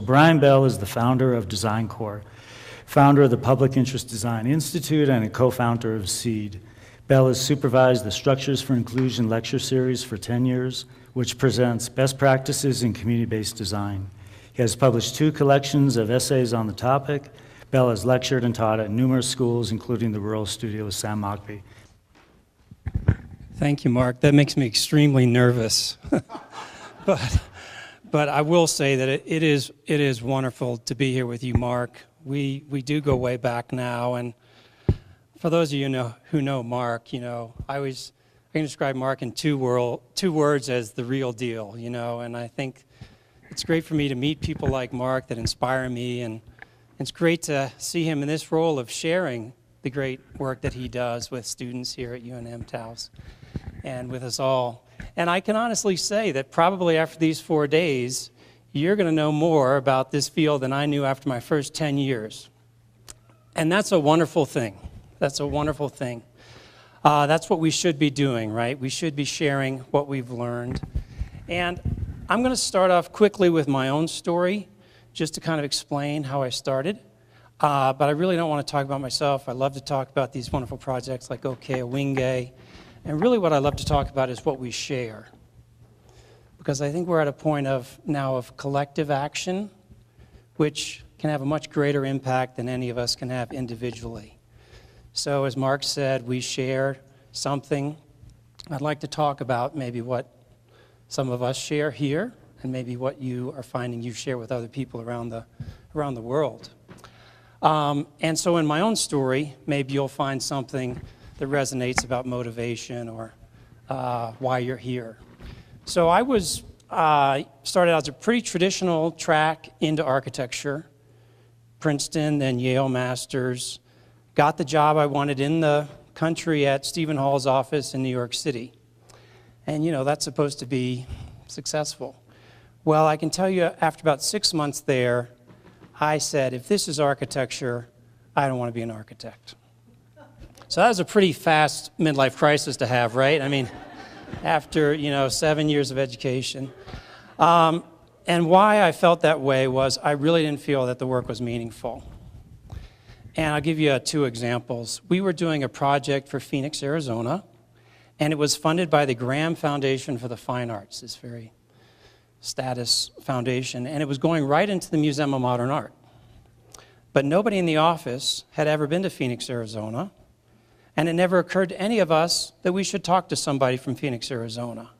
Brian Bell is the founder of Design Corps, founder of the Public Interest Design Institute, and a co-founder of SEED. Bell has supervised the Structures for Inclusion lecture series for 10 years, which presents best practices in community-based design. He has published 2 collections of essays on the topic. Bell has lectured and taught at numerous schools, including the Rural Studio with Sam Mockbee. Thank you, Mark. That makes me extremely nervous. But I will say that it is wonderful to be here with you, Mark. We do go way back now, and for those of you who know Mark, I can describe Mark in two words as the real deal, and I think it's great for me to meet people like Mark that inspire me, and it's great to see him in this role of sharing the great work that he does with students here at UNM-Taos and with us all. And I can honestly say that probably after these 4 days, you're going to know more about this field than I knew after my first 10 years. And that's a wonderful thing. That's a wonderful thing. That's what we should be doing, right? We should be sharing what we've learned. And I'm going to start off quickly with my own story, just to kind of explain how I started. But I really don't want to talk about myself. I love to talk about these wonderful projects like OK Awingay. And really what I love to talk about is what we share. Because I think we're at a point now of collective action, which can have a much greater impact than any of us can have individually. So as Mark said, we share something. I'd like to talk about maybe what some of us share here, and maybe what you are finding you share with other people around the world. And so in my own story, maybe you'll find something that resonates about motivation or why you're here. So I started out as a pretty traditional track into architecture, Princeton, then Yale Masters, got the job I wanted in the country at Stephen Hall's office in New York City. And that's supposed to be successful. Well, I can tell you after about 6 months there, I said, if this is architecture, I don't want to be an architect. So that was a pretty fast midlife crisis to have, right? I mean, after, 7 years of education. And why I felt that way was I really didn't feel that the work was meaningful. And I'll give you 2 examples. We were doing a project for Phoenix, Arizona, and it was funded by the Graham Foundation for the Fine Arts, this very status foundation, and it was going right into the Museum of Modern Art. But nobody in the office had ever been to Phoenix, Arizona, and it never occurred to any of us that we should talk to somebody from Phoenix, Arizona.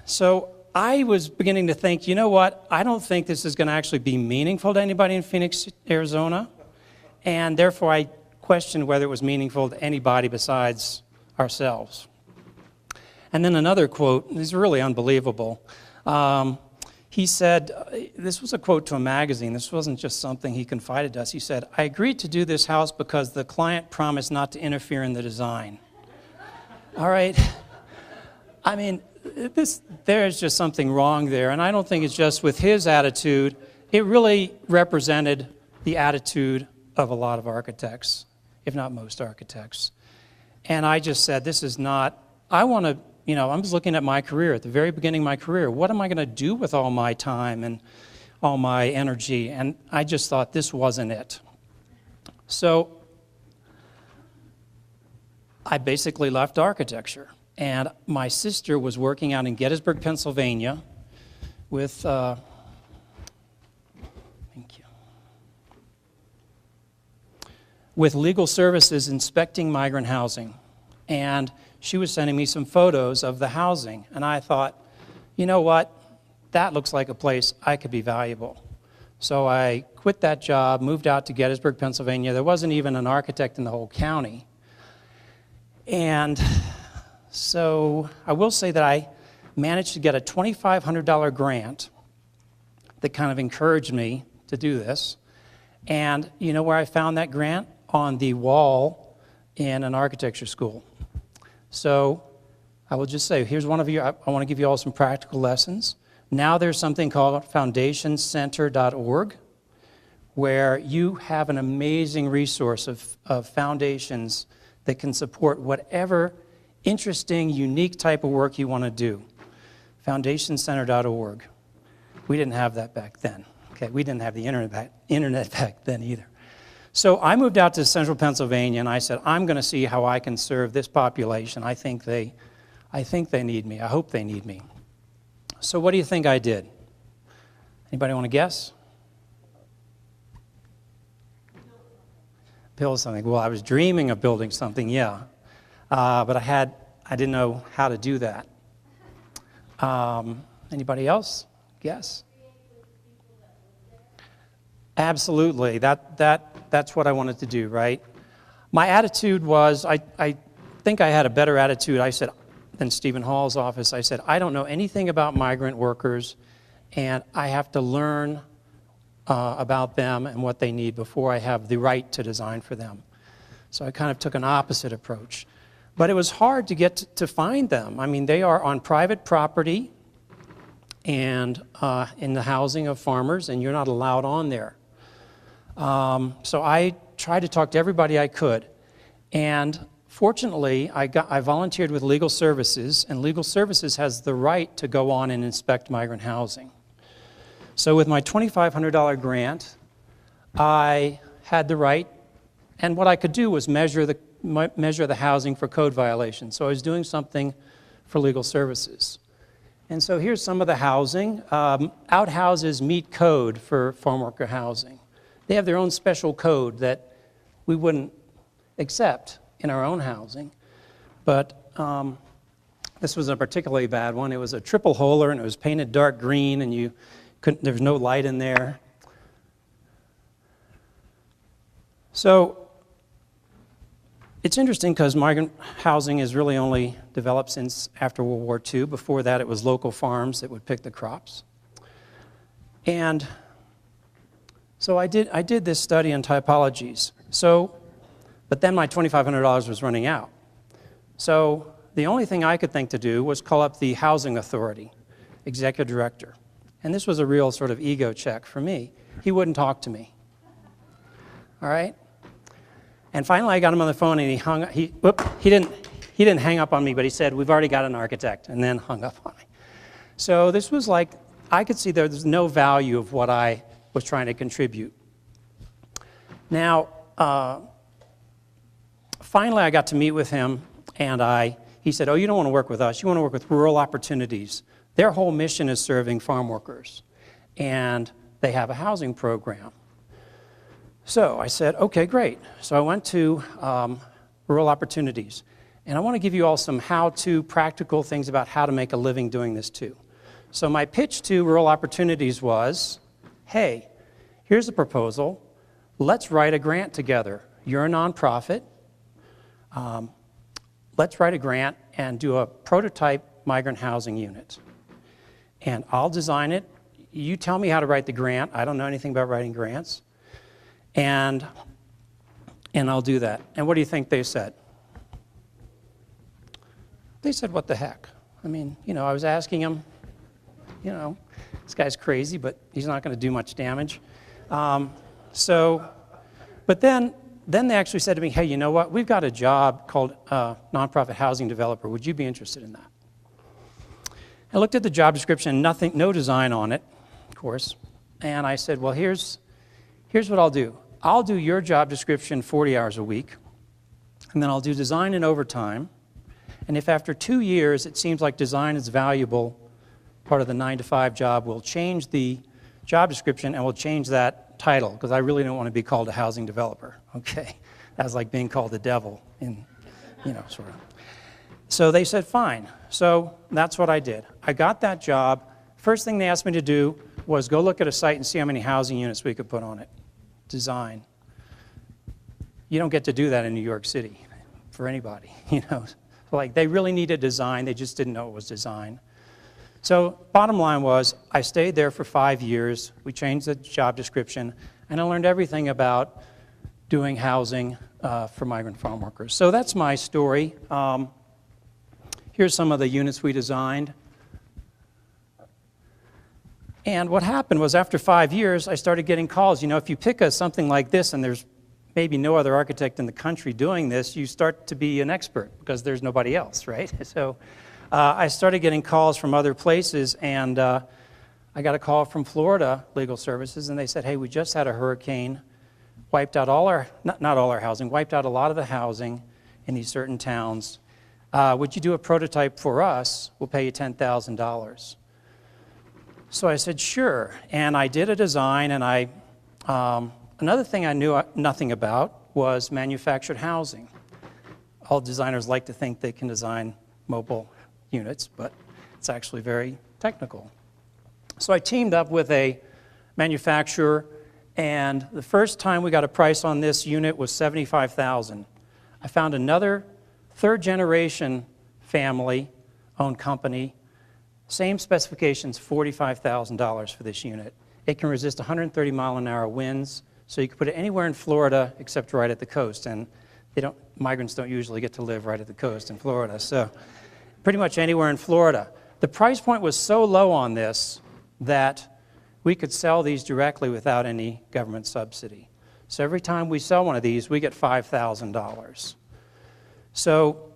So I was beginning to think, you know what, I don't think this is going to actually be meaningful to anybody in Phoenix, Arizona, and therefore I questioned whether it was meaningful to anybody besides ourselves. And then another quote, this is really unbelievable. He said, this was a quote to a magazine, this wasn't just something he confided to us. He said, I agreed to do this house because the client promised not to interfere in the design. All right? I mean, there's just something wrong there, and I don't think it's just with his attitude. It really represented the attitude of a lot of architects, if not most architects. And I just said, this is not, I want to, I'm just looking at my career, at the very beginning of my career. What am I going to do with all my time and all my energy? And I just thought this wasn't it. So I basically left architecture. And my sister was working out in Gettysburg, Pennsylvania with, thank you, with legal services inspecting migrant housing. And she was sending me some photos of the housing. And I thought, you know what, that looks like a place I could be valuable. So I quit that job, moved out to Gettysburg, Pennsylvania. There wasn't even an architect in the whole county. And so I will say that I managed to get a $2,500 grant that kind of encouraged me to do this. And you know where I found that grant? On the wall in an architecture school. So I will just say, here's one of you, I want to give you all some practical lessons. Now there's something called foundationcenter.org, where you have an amazing resource of foundations that can support whatever interesting, unique type of work you want to do. Foundationcenter.org. We didn't have that back then. Okay, we didn't have the internet back then either. So I moved out to central Pennsylvania, and I said, I'm going to see how I can serve this population. I think they need me. I hope they need me. So what do you think I did? Anybody want to guess? Build something. Well, I was dreaming of building something, yeah. But I didn't know how to do that. Anybody else? Guess? Absolutely. That's what I wanted to do, right? My attitude was, I think I had a better attitude, I said, than Stephen Hall's office. I said, I don't know anything about migrant workers, and I have to learn about them and what they need before I have the right to design for them. So I kind of took an opposite approach. But it was hard to get to find them. I mean, they are on private property and in the housing of farmers, and you're not allowed on there. So I tried to talk to everybody I could. And fortunately, I volunteered with Legal Services, and Legal Services has the right to go on and inspect migrant housing. So with my $2,500 grant, I had the right, and what I could do was measure the housing for code violations. So I was doing something for Legal Services. And so here's some of the housing. Outhouses meet code for farm worker housing. They have their own special code that we wouldn't accept in our own housing. But this was a particularly bad one. It was a triple holer, and it was painted dark green, and there was no light in there. So it's interesting because migrant housing is really only developed since after World War II. Before that, it was local farms that would pick the crops. And so I did this study on typologies. But then my $2,500 was running out. So the only thing I could think to do was call up the Housing Authority, executive director. And this was a real sort of ego check for me. He wouldn't talk to me. All right? And finally I got him on the phone, and he didn't hang up on me, but he said, we've already got an architect, and then hung up on me. So this was like, I could see there was no value of what I was trying to contribute. Now, finally I got to meet with him, and he said, oh, you don't want to work with us, you want to work with Rural Opportunities. Their whole mission is serving farm workers, and they have a housing program. So I said, okay, great. So I went to Rural Opportunities, and I want to give you all some how-to practical things about how to make a living doing this too. So my pitch to Rural Opportunities was, hey, here's a proposal. Let's write a grant together. You're a nonprofit. Let's write a grant and do a prototype migrant housing unit. And I'll design it. You tell me how to write the grant. I don't know anything about writing grants. And I'll do that. And what do you think they said? They said, what the heck? I mean, I was asking them, this guy's crazy, but he's not going to do much damage. But then they actually said to me, hey, you know what? We've got a job called nonprofit housing developer. Would you be interested in that? I looked at the job description, no design on it, of course. And I said, well, here's what I'll do. I'll do your job description 40 hours a week, and then I'll do design and overtime. And if after 2 years it seems like design is valuable, part of the 9-to-5 job, we'll change the job description and we'll change that title, because I really don't want to be called a housing developer, okay? That's like being called the devil in, sort of. So they said, fine. So that's what I did. I got that job. First thing they asked me to do was go look at a site and see how many housing units we could put on it. Design. You don't get to do that in New York City for anybody, Like, they really needed design. They just didn't know it was design. So bottom line was, I stayed there for 5 years. We changed the job description, and I learned everything about doing housing for migrant farm workers. So that's my story. Here's some of the units we designed. And what happened was, after 5 years, I started getting calls. If you pick something like this and there's maybe no other architect in the country doing this, you start to be an expert because there's nobody else, right? So I started getting calls from other places, and I I got a call from Florida Legal Services, and they said, hey, we just had a hurricane, wiped out all our, not all our housing, wiped out a lot of the housing in these certain towns. Would you do a prototype for us? We'll pay you $10,000. So I said, sure. And I did a design, and another thing I knew nothing about was manufactured housing. All designers like to think they can design mobile units, but it's actually very technical. So I teamed up with a manufacturer, and the first time we got a price on this unit was $75,000. I found another third-generation family-owned company, same specifications, $45,000 for this unit. It can resist 130-mile-an-hour winds, so you can put it anywhere in Florida except right at the coast, and migrants don't usually get to live right at the coast in Florida, so pretty much anywhere in Florida. The price point was so low on this that we could sell these directly without any government subsidy. So every time we sell one of these, we get $5,000. So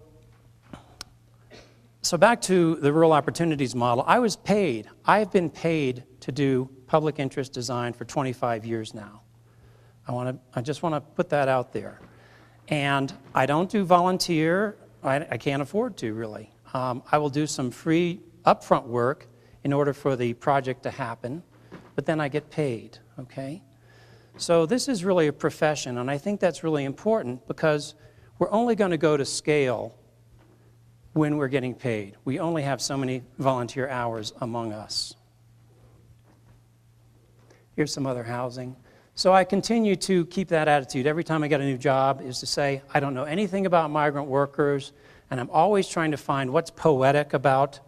back to the rural opportunities model. I've been paid to do public interest design for 25 years now. I just want to put that out there. And I don't do volunteer. I can't afford to, really. I will do some free upfront work in order for the project to happen, but then I get paid, okay? So this is really a profession, and I think that's really important because we're only going to go to scale when we're getting paid. We only have so many volunteer hours among us. Here's some other housing. So I continue to keep that attitude. Every time I get a new job is to say, I don't know anything about migrant workers, and I'm always trying to find what's poetic about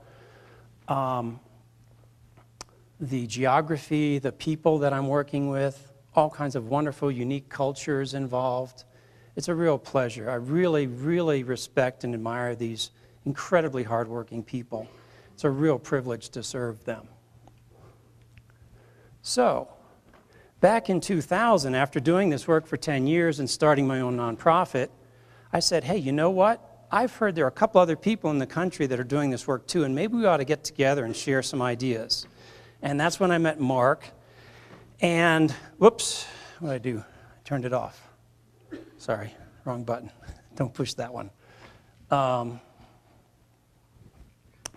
the geography, the people that I'm working with, all kinds of wonderful, unique cultures involved. It's a real pleasure. I really, really respect and admire these incredibly hardworking people. It's a real privilege to serve them. So, back in 2000, after doing this work for 10 years and starting my own nonprofit, I said, hey, you know what? I've heard there are a couple other people in the country that are doing this work too, and maybe we ought to get together and share some ideas. And that's when I met Mark. And, whoops, what did I do? I turned it off. Sorry, wrong button. Don't push that one.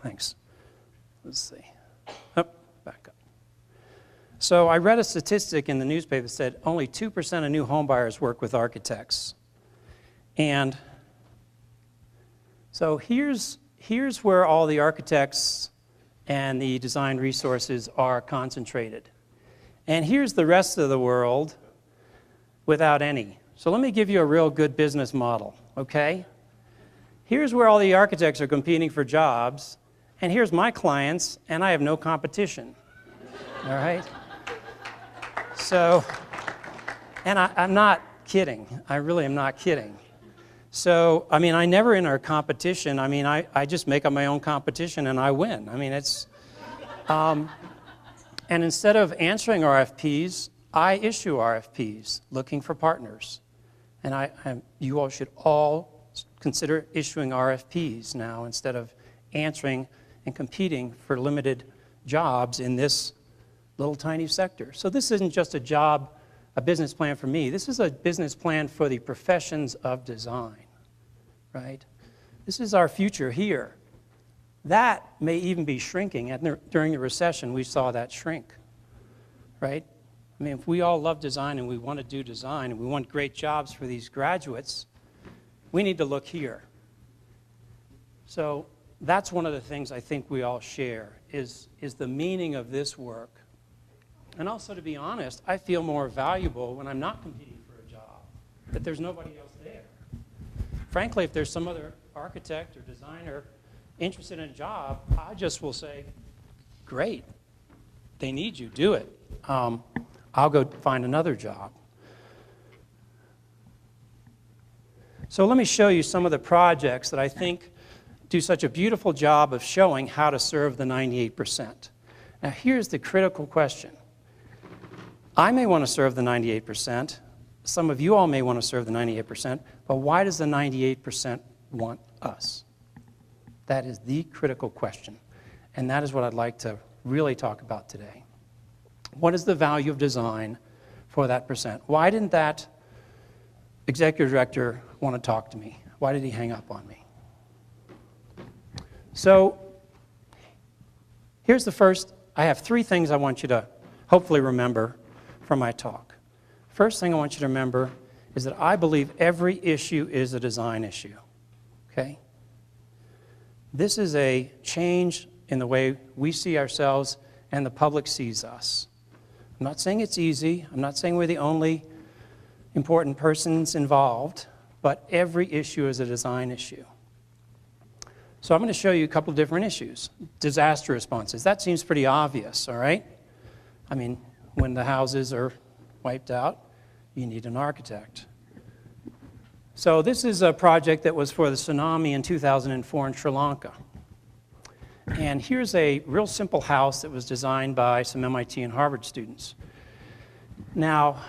Thanks. Let's see. Oh, back up. So I read a statistic in the newspaper that said only 2% of new homebuyers work with architects. And so here's where all the architects and the design resources are concentrated. And here's the rest of the world without any. So let me give you a real good business model, okay? Here's where all the architects are competing for jobs, and here's my clients, and I have no competition, all right? So, and I'm not kidding. I really am not kidding. So, I mean, I never enter a competition. I mean, I just make up my own competition and I win. I mean, it's, and instead of answering RFPs, I issue RFPs looking for partners. And you all should all consider issuing RFPs now instead of answering and competing for limited jobs in this little tiny sector. So this isn't just a business plan for me. This is a business plan for the professions of design, right? This is our future here. That may even be shrinking. During the recession, we saw that shrink, right? I mean, if we all love design and we want to do design and we want great jobs for these graduates, we need to look here. So that's one of the things I think we all share is the meaning of this work. And also, to be honest, I feel more valuable when I'm not competing for a job, that there's nobody else there. Frankly, if there's some other architect or designer interested in a job, I just will say, great, they need you, do it. I'll go find another job. So let me show you some of the projects that I think do such a beautiful job of showing how to serve the 98%. Now here's the critical question. I may want to serve the 98%. Some of you all may want to serve the 98%, but why does the 98% want us? That is the critical question, and that is what I'd like to really talk about today. What is the value of design for that percent? Why didn't that executive director want to talk to me? Why did he hang up on me? So here's the first. I have 3 things I want you to hopefully remember from my talk. First thing I want you to remember is that I believe every issue is a design issue, okay? This is a change in the way we see ourselves and the public sees us. I'm not saying it's easy. I'm not saying we're the only important persons involved, but every issue is a design issue. So I'm going to show you a couple of different issues. Disaster responses. That seems pretty obvious, all right? I mean, when the houses are wiped out, you need an architect. So this is a project that was for the tsunami in 2004 in Sri Lanka. And here's a real simple house that was designed by some MIT and Harvard students. Now,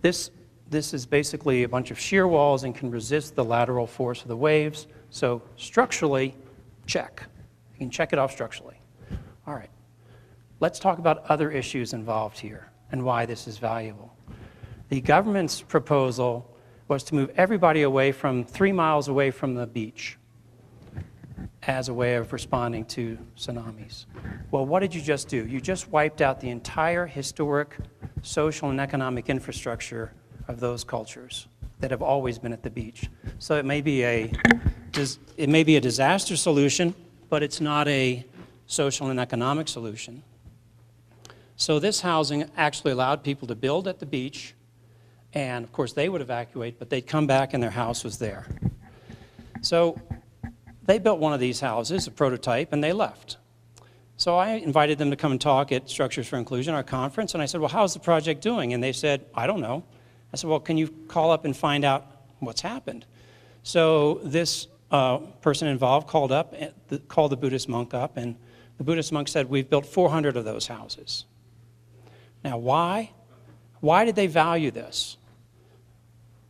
this is basically a bunch of shear walls and can resist the lateral force of the waves. So structurally, check. You can check it off structurally. All right. Let's talk about other issues involved here and why this is valuable. The government's proposal was to move everybody away from 3 miles away from the beach as a way of responding to tsunamis. Well, what did you just do? You just wiped out the entire historic social and economic infrastructure of those cultures that have always been at the beach. So it may be a disaster solution, but it's not a social and economic solution. So this housing actually allowed people to build at the beach, and of course they would evacuate, but they'd come back and their house was there. So they built one of these houses, a prototype, and they left. So I invited them to come and talk at Structures for Inclusion, our conference, and I said, well, how's the project doing? And they said, I don't know. I said, well, can you call up and find out what's happened? So this person involved called the Buddhist monk up, and the Buddhist monk said, we've built 400 of those houses. Now, why? Why did they value this?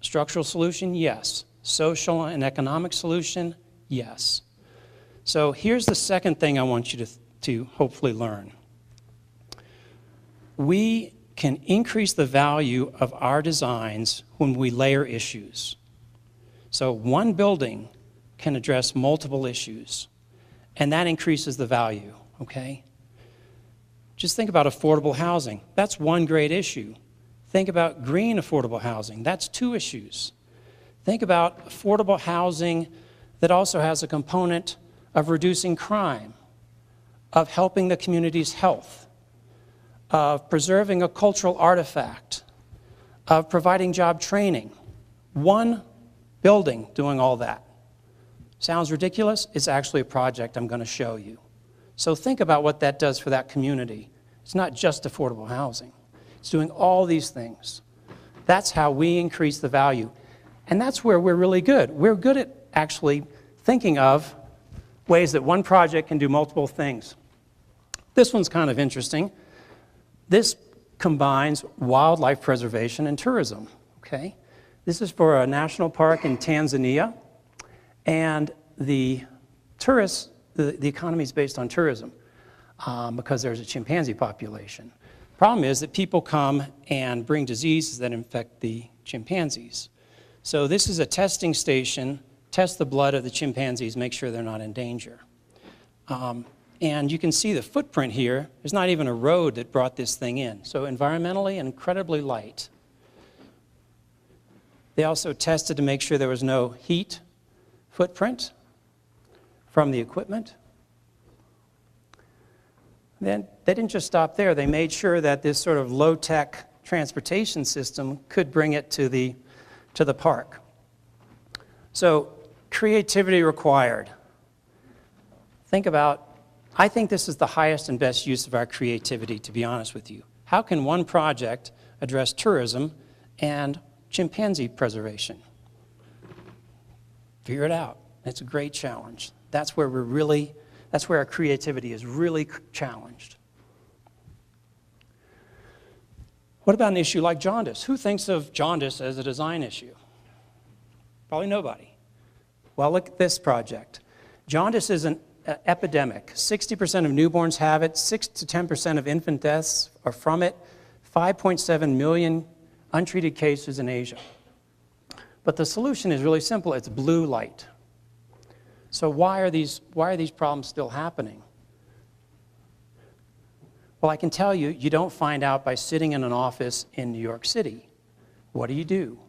Structural solution, yes. Social and economic solution, yes. So here's the second thing I want you to hopefully learn. We can increase the value of our designs when we layer issues. So one building can address multiple issues, and that increases the value, okay? Just think about affordable housing. That's one great issue. Think about green affordable housing. That's 2 issues. Think about affordable housing that also has a component of reducing crime, of helping the community's health, of preserving a cultural artifact, of providing job training. One building doing all that. Sounds ridiculous? It's actually a project I'm going to show you. So think about what that does for that community. It's not just affordable housing. It's doing all these things. That's how we increase the value. And that's where we're really good. We're good at actually thinking of ways that one project can do multiple things. This one's kind of interesting. This combines wildlife preservation and tourism, okay? This is for a national park in Tanzania, and the tourists, the economy is based on tourism because there's a chimpanzee population. Problem is that people come and bring diseases that infect the chimpanzees. So this is a testing station, test the blood of the chimpanzees, make sure they're not in danger. And you can see the footprint here. There's not even a road that brought this thing in. So environmentally incredibly light. They also tested to make sure there was no heat footprint from the equipment. Then they didn't just stop there. They made sure that this sort of low-tech transportation system could bring it to the park. So creativity required. Think about, I think this is the highest and best use of our creativity, to be honest with you. How can one project address tourism and chimpanzee preservation? Figure it out. It's a great challenge. That's where our creativity is really challenged. What about an issue like jaundice? Who thinks of jaundice as a design issue? Probably nobody. Well, look at this project. Jaundice is an epidemic. 60% of newborns have it, 6 to 10% of infant deaths are from it, 5.7 million untreated cases in Asia. But the solution is really simple. It's blue light. So why are these problems still happening? Well, I can tell you, you don't find out by sitting in an office in New York City. What do?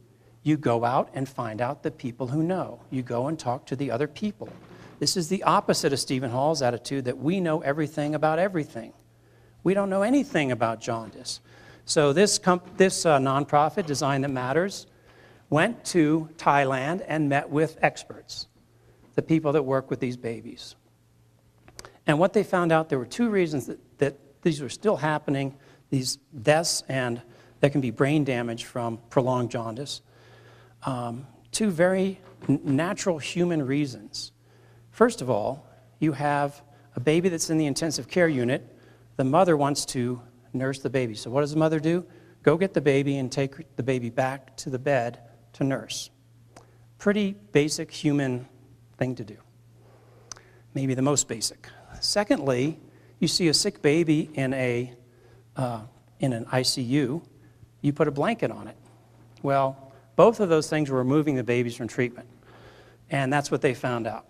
You go out and find out the people who know. You go and talk to the other people. This is the opposite of Stephen Hall's attitude that we know everything about everything. We don't know anything about jaundice. So this nonprofit, Design That Matters, went to Thailand and met with experts, the people that work with these babies. And what they found out, there were 2 reasons that these were still happening, these deaths, and there can be brain damage from prolonged jaundice. 2 very natural human reasons. First of all, you have a baby that's in the intensive care unit. The mother wants to nurse the baby. So what does the mother do? Go get the baby and take the baby back to the bed to nurse. Pretty basic human thing to do. Maybe the most basic. Secondly, you see a sick baby in an ICU, you put a blanket on it. Well, both of those things were removing the babies from treatment. And that's what they found out.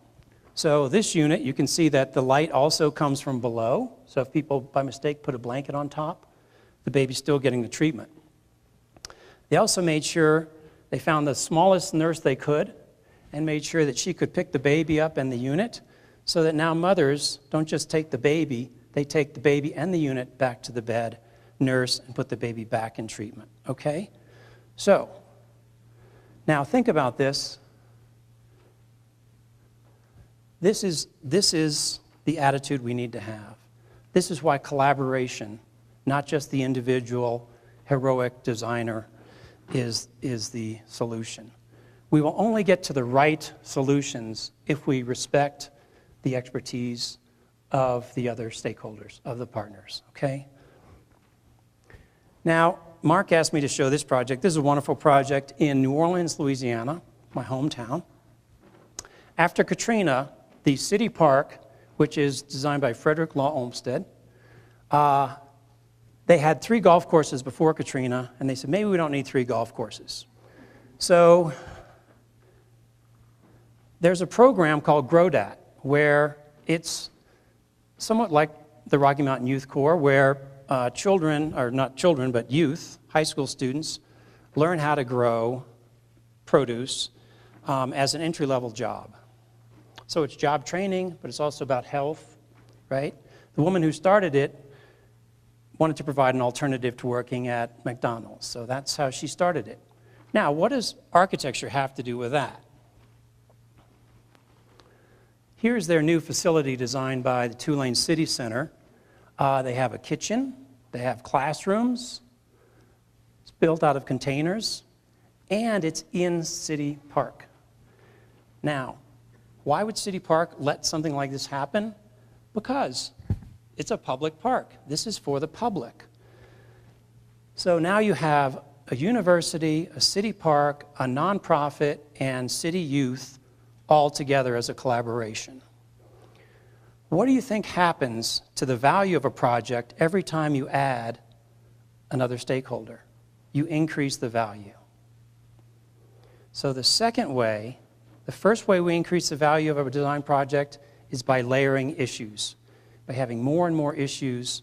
So this unit, you can see that the light also comes from below. So if people, by mistake, put a blanket on top, the baby's still getting the treatment. They also made sure they found the smallest nurse they could and made sure that she could pick the baby up in the unit so that now mothers don't just take the baby, they take the baby and the unit back to the bed, nurse, and put the baby back in treatment, okay? So, now think about this. This is the attitude we need to have. This is why collaboration, not just the individual heroic designer, is the solution. We will only get to the right solutions if we respect the expertise of the other stakeholders, of the partners, okay? Now, Mark asked me to show this project. This is a wonderful project in New Orleans, Louisiana, my hometown. After Katrina, the city park, which is designed by Frederick Law Olmsted, they had 3 golf courses before Katrina, and they said, maybe we don't need 3 golf courses. So there's a program called GROW-DAT, where it's somewhat like the Rocky Mountain Youth Corps, where children, or not children, but youth, high school students, learn how to grow produce as an entry-level job. So it's job training, but it's also about health, right? The woman who started it wanted to provide an alternative to working at McDonald's, so that's how she started it. Now, what does architecture have to do with that? Here's their new facility designed by the Tulane City Center. They have a kitchen, they have classrooms, it's built out of containers, and it's in City Park. Now, why would City Park let something like this happen? Because it's a public park. This is for the public. So now you have a university, a city park, a nonprofit, and city youth all together as a collaboration. What do you think happens to the value of a project every time you add another stakeholder? You increase the value. So the second way, the first way we increase the value of a design project is by layering issues, by having more and more issues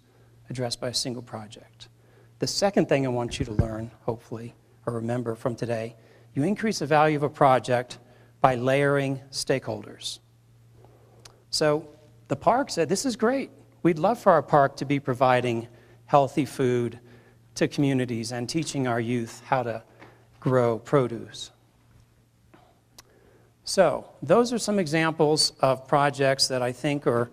addressed by a single project. The second thing I want you to learn, hopefully, or remember from today, you increase the value of a project by layering stakeholders. So the park said, this is great. We'd love for our park to be providing healthy food to communities and teaching our youth how to grow produce. So those are some examples of projects that I think are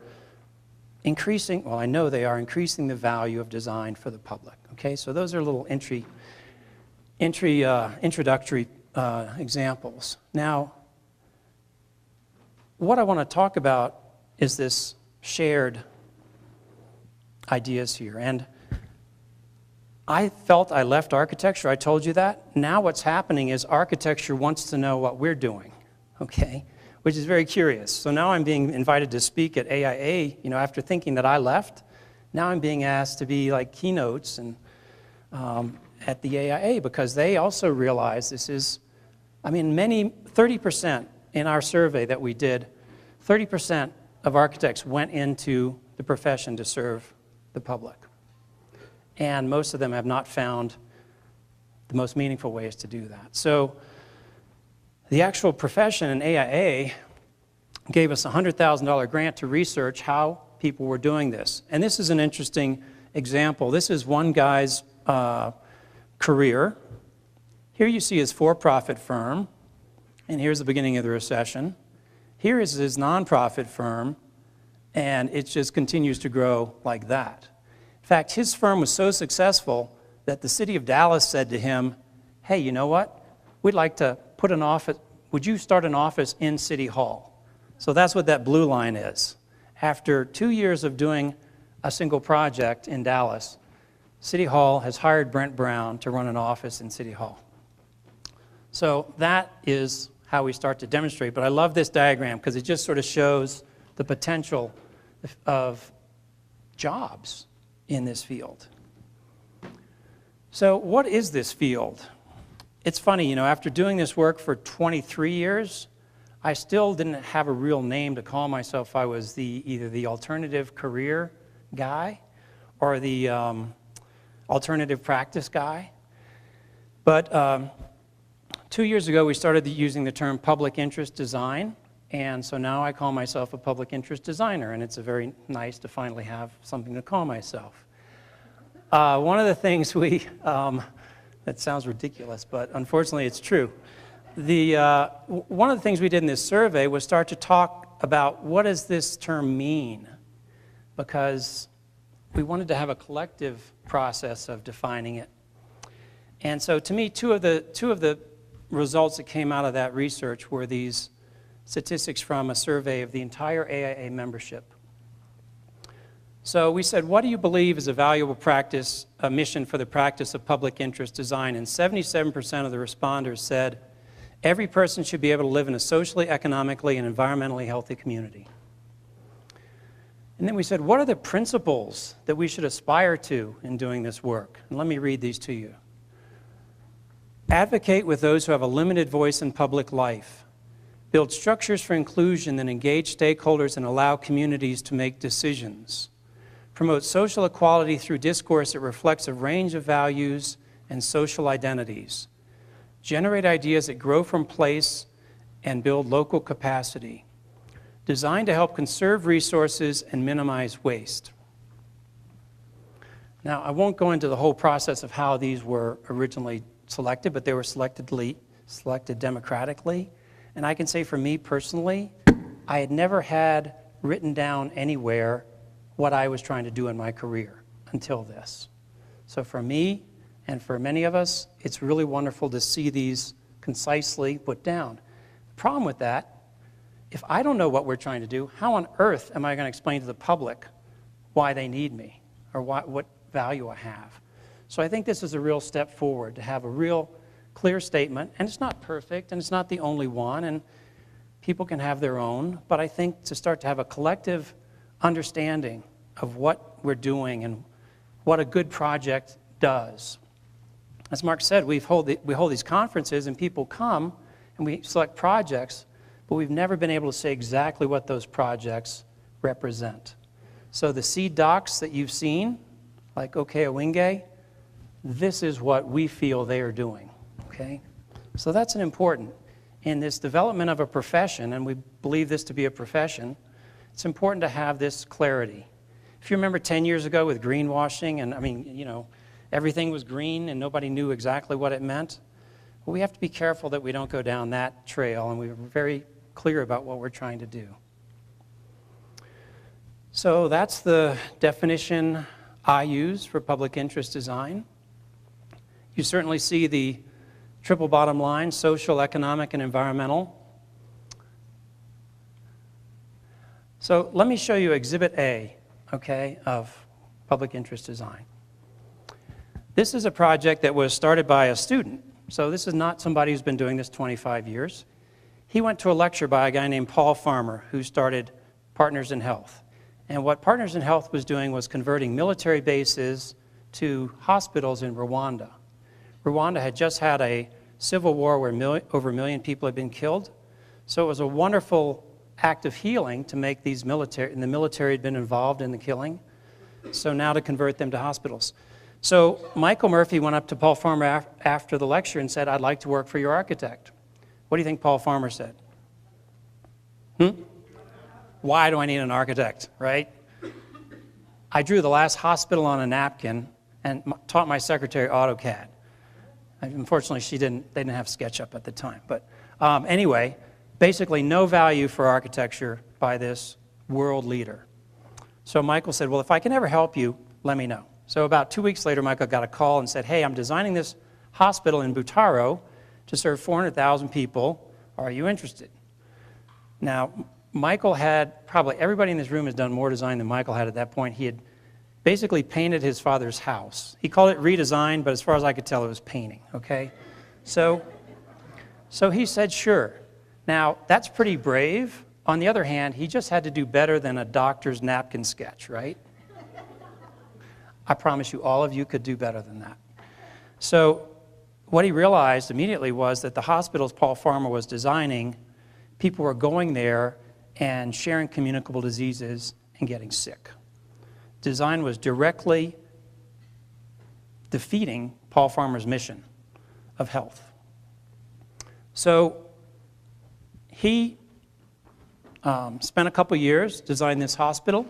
increasing, well, I know they are increasing the value of design for the public. Okay, so those are little introductory examples. Now, what I want to talk about is this shared ideas here. And I felt I left architecture. I told you that. Now what's happening is architecture wants to know what we're doing. Okay? which is very curious. So now I'm being invited to speak at AIA, after thinking that I left. Now I'm being asked to be like keynotes and at the AIA because they also realize this is, 30% in our survey that we did, 30% of architects went into the profession to serve the public. And most of them have not found the most meaningful ways to do that. So the actual profession in AIA gave us a $100,000 grant to research how people were doing this. And this is an interesting example. This is one guy's career. Here you see his for-profit firm, and here's the beginning of the recession. Here is his nonprofit firm, and it just continues to grow like that. In fact, his firm was so successful that the city of Dallas said to him, hey, you know what? We'd like to put an office, would you start an office in City Hall? So that's what that blue line is. After 2 years of doing a single project in Dallas, City Hall has hired Brent Brown to run an office in City Hall. So that is how we start to demonstrate. But I love this diagram because it just sort of shows the potential of jobs in this field. So what is this field? It's funny, after doing this work for 23 years, I still didn't have a real name to call myself. I was either the alternative career guy or the alternative practice guy. But 2 years ago, we started using the term public interest design, and so now I call myself a public interest designer, and it's very nice to finally have something to call myself. One of the things that sounds ridiculous, but unfortunately it's true. One of the things we did in this survey was start to talk about what does this term mean, because we wanted to have a collective process of defining it. And so to me, two of the results that came out of that research were these statistics from a survey of the entire AIA membership. So we said, what do you believe is a valuable practice, a mission for the practice of public interest design? And 77% of the responders said, every person should be able to live in a socially, economically, and environmentally healthy community. And then we said, what are the principles that we should aspire to in doing this work? And let me read these to you. Advocate with those who have a limited voice in public life. Build structures for inclusion that engage stakeholders and allow communities to make decisions. Promote social equality through discourse that reflects a range of values and social identities. Generate ideas that grow from place and build local capacity. Designed to help conserve resources and minimize waste. Now, I won't go into the whole process of how these were originally selected, but they were selected democratically. And I can say for me personally, I had never had written down anywhere what I was trying to do in my career until this. So for me and for many of us, it's really wonderful to see these concisely put down. The problem with that, if I don't know what we're trying to do, how on earth am I going to explain to the public why they need me or what value I have? So I think this is a real step forward to have a real clear statement, and it's not perfect, and it's not the only one, and people can have their own, but I think to start to have a collective understanding of what we're doing and what a good project does. As Mark said, we hold these conferences, and people come, and we select projects, but we've never been able to say exactly what those projects represent. So the seed docs that you've seen, like OK Owinge, this is what we feel they are doing, okay? So that's an important. In this development of a profession, and we believe this to be a profession, it's important to have this clarity. If you remember 10 years ago with greenwashing, and everything was green and nobody knew exactly what it meant, well, we have to be careful that we don't go down that trail, and we're very clear about what we're trying to do. So that's the definition I use for public interest design. You certainly see the triple bottom line, social, economic, and environmental. So let me show you Exhibit A, okay, of public interest design. This is a project that was started by a student. So this is not somebody who's been doing this 25 years. he went to a lecture by a guy named Paul Farmer, who started Partners in Health. And what Partners in Health was doing was converting military bases to hospitals in Rwanda. Rwanda had just had a civil war where over 1 million people had been killed. So it was a wonderful act of healing to make these military, and the military had been involved in the killing. So now to convert them to hospitals. So Michael Murphy went up to Paul Farmer after the lecture and said, "I'd like to work for your architect." What do you think Paul Farmer said? Why do I need an architect, right? I drew the last hospital on a napkin and taught my secretary AutoCAD. Unfortunately, they didn't have SketchUp at the time. But anyway, basically no value for architecture by this world leader. So Michael said, well, if I can ever help you, let me know. So about 2 weeks later, Michael got a call and said, hey, I'm designing this hospital in Butaro to serve 400,000 people. Are you interested? Now, Michael had, probably everybody in this room has done more design than Michael had at that point. He had basically painted his father's house. He called it redesign, but as far as I could tell, it was painting, okay? So he said, sure. Now, that's pretty brave. On the other hand, he just had to do better than a doctor's napkin sketch, right? I promise you, all of you could do better than that. So what he realized immediately was that the hospitals Paul Farmer was designing, people were going there and sharing communicable diseases and getting sick. Design was directly defeating Paul Farmer's mission of health. So he spent a couple years designing this hospital.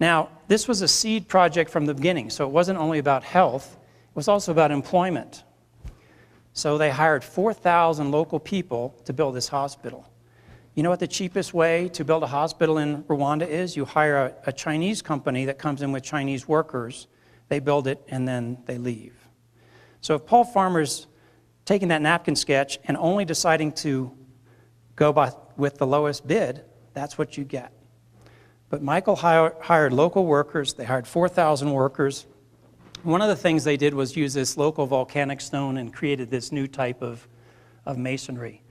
Now, this was a seed project from the beginning, so it wasn't only about health, it was also about employment. So they hired 4,000 local people to build this hospital. You know what the cheapest way to build a hospital in Rwanda is? You hire a Chinese company that comes in with Chinese workers, they build it, and then they leave. So if Paul Farmer's taking that napkin sketch and only deciding to go with the lowest bid, that's what you get. But Michael hired local workers. They hired 4,000 workers. One of the things they did was use this local volcanic stone and created this new type of masonry.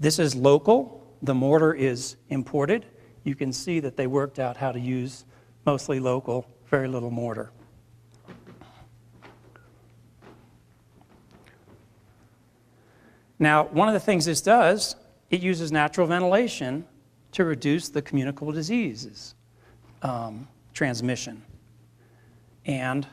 This is local. The mortar is imported. You can see that they worked out how to use mostly local, very little mortar. Now, one of the things this does, it uses natural ventilation to reduce the communicable diseases transmission. And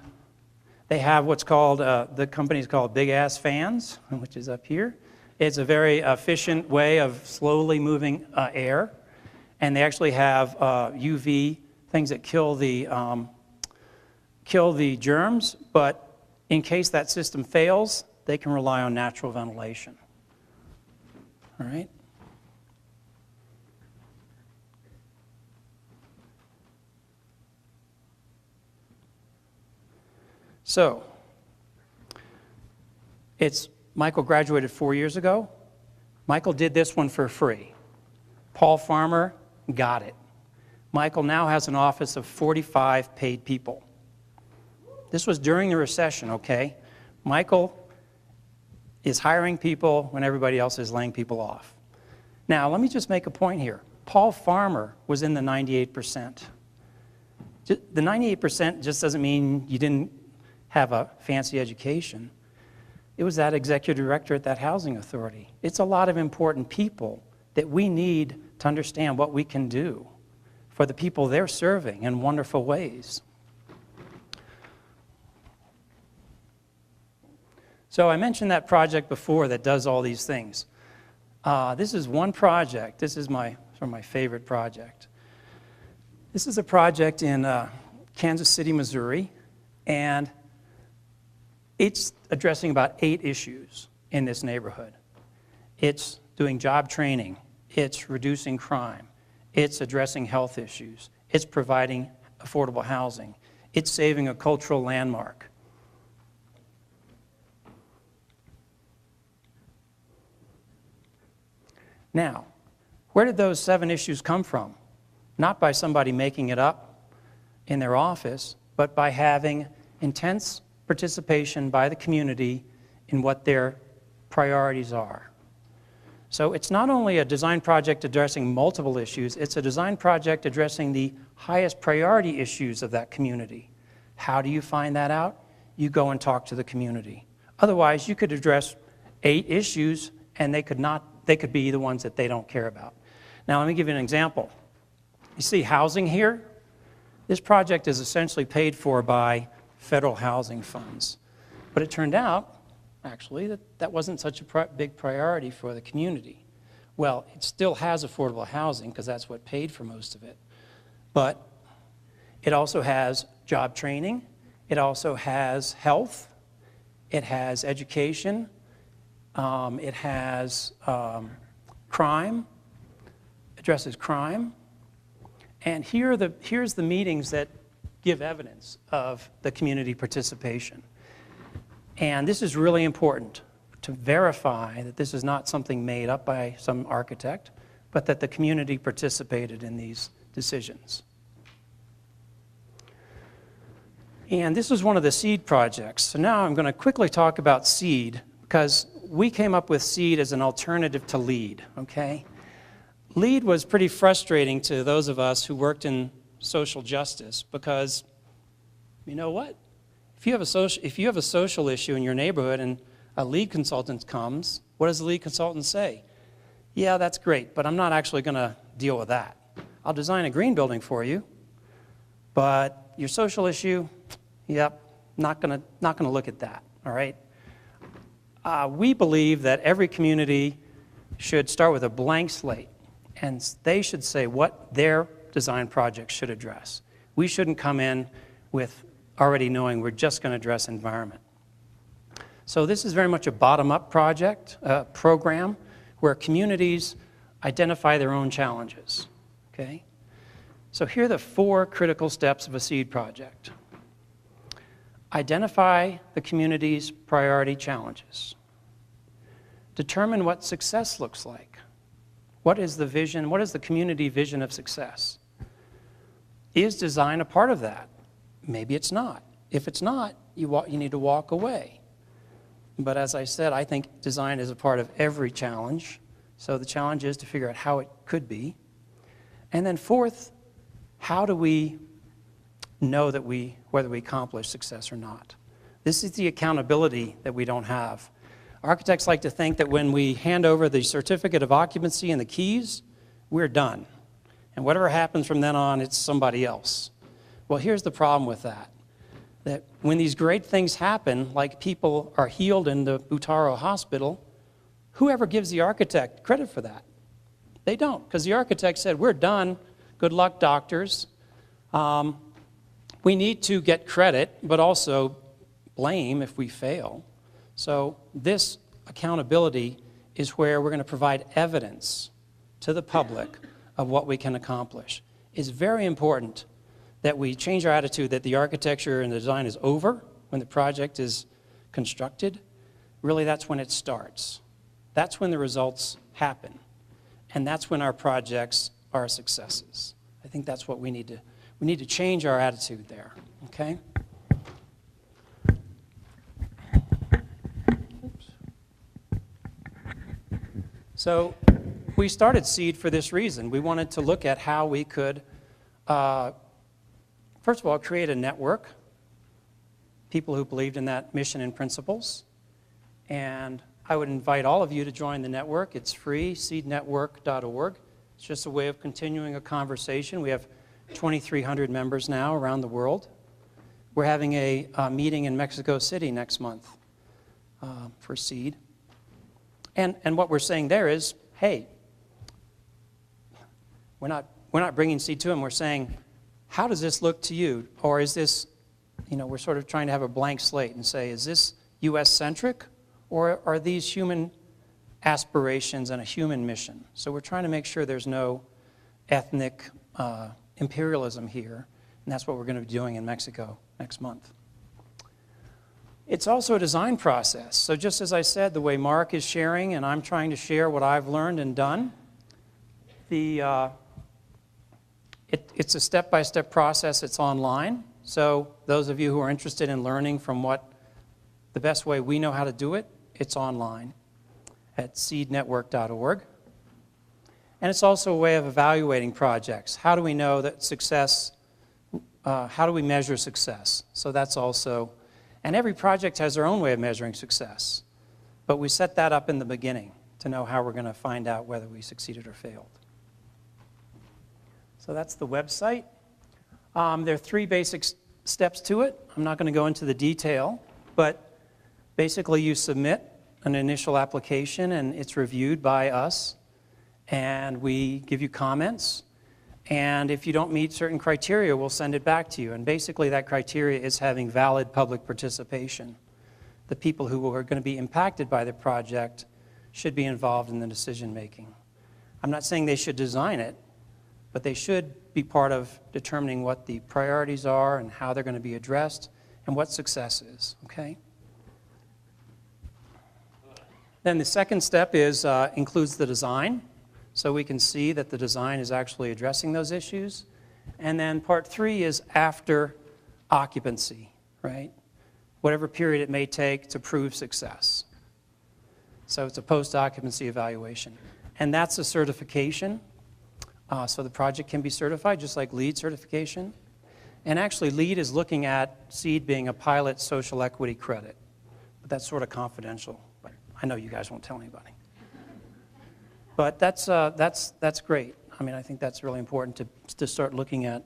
they have what's called, the company's called Big Ass Fans, which is up here. It's a very efficient way of slowly moving air. And they actually have UV things that kill the germs, but in case that system fails, they can rely on natural ventilation. All right? So, Michael graduated 4 years ago. Michael did this one for free. Paul Farmer got it. Michael now has an office of 45 paid people. This was during the recession, okay? Michael is hiring people when everybody else is laying people off. Now, let me just make a point here. Paul Farmer was in the 98%. The 98% just doesn't mean you didn't have a fancy education. It was that executive director at that housing authority. It's a lot of important people that we need to understand what we can do for the people they're serving in wonderful ways. So I mentioned that project before that does all these things. This is one project. This is my favorite project. This is a project in Kansas City, Missouri, and it's addressing about 8 issues in this neighborhood. It's doing job training. It's reducing crime. It's addressing health issues. It's providing affordable housing. It's saving a cultural landmark. Now, where did those 7 issues come from? Not by somebody making it up in their office, but by having intense participation by the community in what their priorities are. So it's not only a design project addressing multiple issues, it's a design project addressing the highest priority issues of that community. How do you find that out? You go and talk to the community. Otherwise, you could address 8 issues and they could be the ones that they don't care about. Now, let me give you an example. You see housing here? This project is essentially paid for by federal housing funds. But it turned out, actually, that wasn't such a big priority for the community. Well, it still has affordable housing because that's what paid for most of it. But it also has job training. It also has health. It has education. It has crime, addresses crime. And here's the meetings that give evidence of the community participation. And this is really important to verify that this is not something made up by some architect, but that the community participated in these decisions. And this is one of the SEED projects. So now I'm going to quickly talk about SEED because we came up with SEED as an alternative to LEED, okay? LEED was pretty frustrating to those of us who worked in social justice because, you know what? If you have a social issue in your neighborhood and a LEED consultant comes, what does the LEED consultant say? Yeah, that's great, but I'm not actually going to deal with that. I'll design a green building for you, but your social issue, yep, not going to look at that, all right? We believe that every community should start with a blank slate, and they should say what their design project should address. We shouldn't come in with already knowing we're just going to address environment. So this is very much a bottom-up program, where communities identify their own challenges, okay? So here are the 4 critical steps of a SEED project. Identify the community's priority challenges. Determine what success looks like. What is the vision? What is the community vision of success? Is design a part of that? Maybe it's not. If it's not, you need to walk away. But as I said, I think design is a part of every challenge. So the challenge is to figure out how it could be. And then 4th, how do we know that whether we accomplish success or not? This is the accountability that we don't have. Architects like to think that when we hand over the certificate of occupancy and the keys, we're done. And whatever happens from then on, it's somebody else. Well, here's the problem with that. That when these great things happen, like people are healed in the Butaro Hospital, whoever gives the architect credit for that? They don't, because the architect said, we're done. Good luck, doctors. We need to get credit, but also blame if we fail. So this accountability is where we're going to provide evidence to the public of what we can accomplish. It's very important that we change our attitude that the architecture and the design is over when the project is constructed. Really, that's when it starts. That's when the results happen. And that's when our projects are successes. I think that's what we need to change our attitude there, okay? Oops. So we started SEED for this reason. We wanted to look at how we could first of all, create a network, people who believed in that mission and principles. And I would invite all of you to join the network. It's free, seednetwork.org. It's just a way of continuing a conversation. We have 2,300 members now around the world. We're having a meeting in Mexico City next month for SEED. And what we're saying there is, hey, we're not bringing SEED to them. We're saying, how does this look to you? Or is this, we're sort of trying to have a blank slate and say, is this U.S.-centric, or are these human aspirations and a human mission? So we're trying to make sure there's no ethnic imperialism here, and that's what we're going to be doing in Mexico next month. It's also a design process. So just as I said, the way Mark is sharing, and I'm trying to share what I've learned and done, it's a step-by-step process. It's online. So those of you who are interested in learning from the best way we know how to do it, it's online. at seednetwork.org. And it's also a way of evaluating projects. How do we know that success, how do we measure success? So that's also, and every project has their own way of measuring success. But we set that up in the beginning to know how we're going to find out whether we succeeded or failed. So that's the website. There are 3 basic steps to it. I'm not going to go into the detail, but basically you submit an initial application and it's reviewed by us, and we give you comments, and if you don't meet certain criteria, we'll send it back to you. And basically that criteria is having valid public participation. The people who are going to be impacted by the project should be involved in the decision making. I'm not saying they should design it, but they should be part of determining what the priorities are and how they're going to be addressed and what success is, okay? Then the second step is includes the design, so we can see that the design is actually addressing those issues. And then part 3 is after occupancy, right? Whatever period it may take to prove success. So it's a post-occupancy evaluation. And that's a certification. So the project can be certified, just like LEED certification. And actually, LEED is looking at SEED being a pilot social equity credit. But that's sort of confidential. But I know you guys won't tell anybody. But that's great. I mean, I think that's really important to start looking at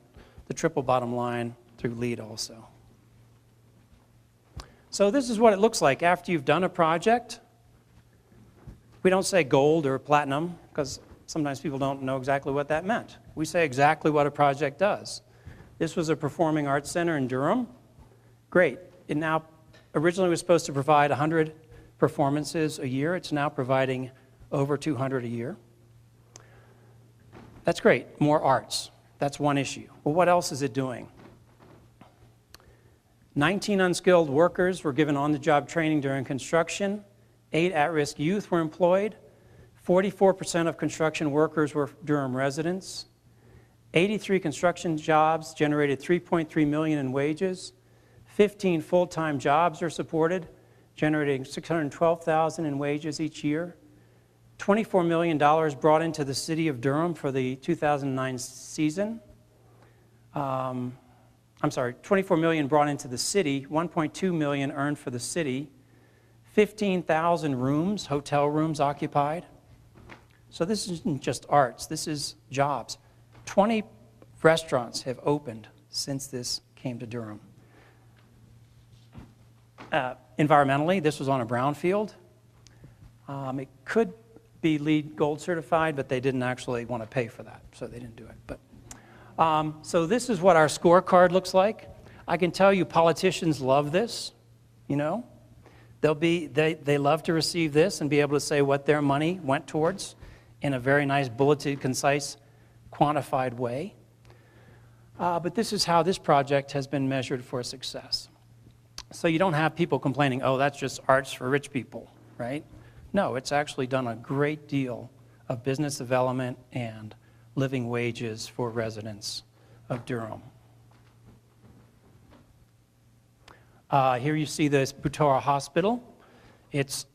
the triple bottom line through LEED also. So this is what it looks like after you've done a project. We don't say gold or platinum because sometimes people don't know exactly what that meant. We say exactly what a project does. This was a performing arts center in Durham. Great. It now originally was supposed to provide 100 performances a year. It's now providing over 200 a year. That's great. More arts. That's one issue. Well, what else is it doing? 19 unskilled workers were given on-the-job training during construction. 8 at-risk youth were employed. 44% of construction workers were Durham residents. 83 construction jobs generated $3.3 million in wages. 15 full-time jobs are supported, generating $612,000 in wages each year. $24 million brought into the city of Durham for the 2009 season. $24 million brought into the city, $1.2 million earned for the city, 15,000 rooms, hotel rooms occupied. So this isn't just arts, this is jobs. 20 restaurants have opened since this came to Durham. Environmentally, this was on a brownfield. It could be LEED Gold certified, but they didn't actually want to pay for that, so they didn't do it. But so this is what our scorecard looks like. I can tell you politicians love this, you know. They love to receive this and be able to say what their money went towards in a very nice, bulleted, concise, quantified way. But this is how this project has been measured for success. So you don't have people complaining, oh, that's just arts for rich people, right? No, it's actually done a great deal of business development and living wages for residents of Durham. Here you see this Butora Hospital. It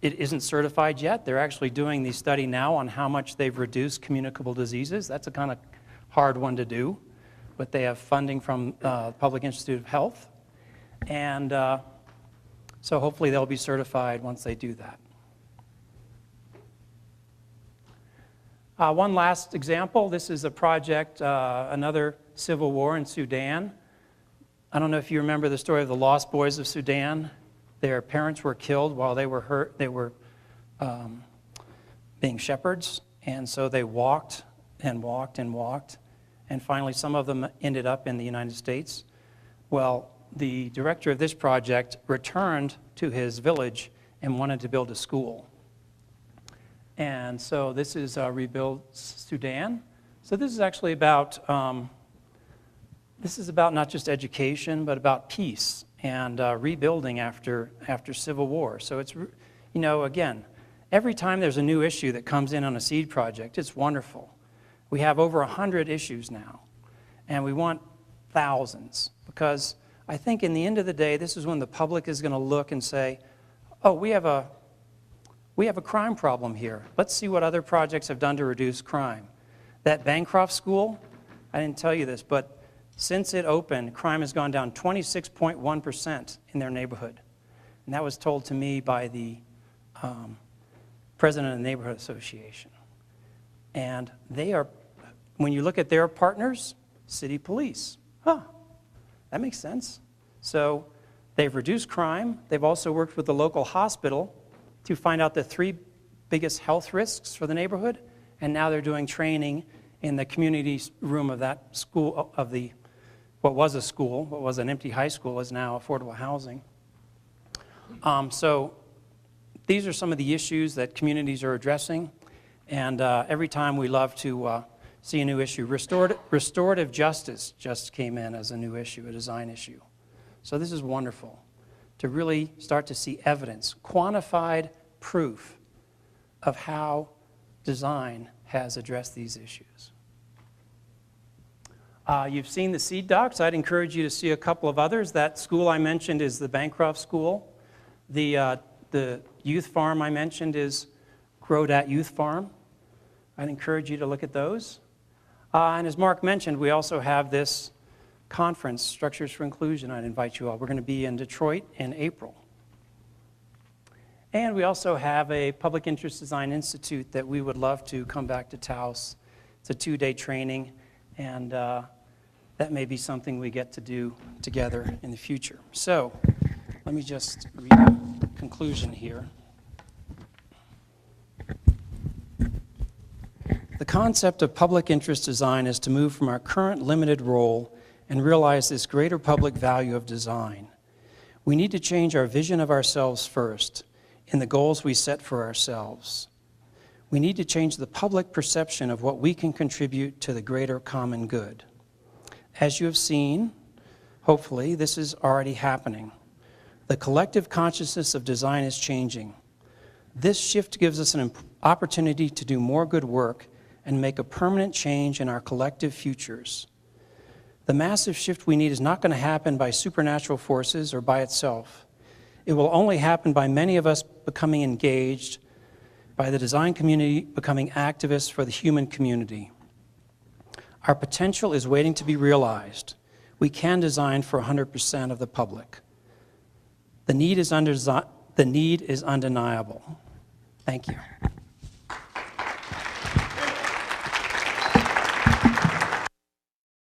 isn't certified yet. They're actually doing the study now on how much they've reduced communicable diseases. That's a kind of hard one to do, but they have funding from Public Institute of Health. And so hopefully they'll be certified once they do that. One last example, this is a project, another civil war in Sudan. I don't know if you remember the story of the Lost Boys of Sudan. Their parents were killed while they were being shepherds, and so they walked and walked and walked, and finally some of them ended up in the United States. Well, the director of this project returned to his village and wanted to build a school. And so this is Rebuild Sudan. So this is actually about, not just education, but about peace and rebuilding after civil war. So it's, you know, again, every time there's a new issue that comes in on a SEED project, it's wonderful. We have over 100 issues now, and we want thousands, because I think in the end of the day, this is when the public is going to look and say, oh, we have a We have a crime problem here. Let's see what other projects have done to reduce crime. That Bancroft School, I didn't tell you this, but since it opened, crime has gone down 26.1% in their neighborhood. And that was told to me by the president of the Neighborhood Association. And they are, when you look at their partners, city police. Huh, that makes sense. So they've reduced crime. They've also worked with the local hospital to find out the 3 biggest health risks for the neighborhood. And now they're doing training in the community room of that school, of the, what was a school, what was an empty high school is now affordable housing. So these are some of the issues that communities are addressing. And every time we love to see a new issue. Restorative justice just came in as a new issue, a design issue. So this is wonderful to really start to see evidence, quantified proof of how design has addressed these issues. You've seen the seed docs. I'd encourage you to see a couple of others. That school I mentioned is the Bancroft School. The youth farm I mentioned is Grodat Youth Farm. I'd encourage you to look at those. And as Mark mentioned, we also have this conference, Structures for Inclusion. I'd invite you all. We're going to be in Detroit in April. And we also have a Public Interest Design Institute that we would love to come back to Taos. It's a 2-day training, and that may be something we get to do together in the future. So let me just read the conclusion here. The concept of public interest design is to move from our current limited role and realize this greater public value of design. We need to change our vision of ourselves first in the goals we set for ourselves. We need to change the public perception of what we can contribute to the greater common good. As you have seen, hopefully, this is already happening. The collective consciousness of design is changing. This shift gives us an opportunity to do more good work and make a permanent change in our collective futures. The massive shift we need is not going to happen by supernatural forces or by itself. It will only happen by many of us becoming engaged, by the design community becoming activists for the human community. Our potential is waiting to be realized. We can design for 100% of the public. The need is undeniable. Thank you.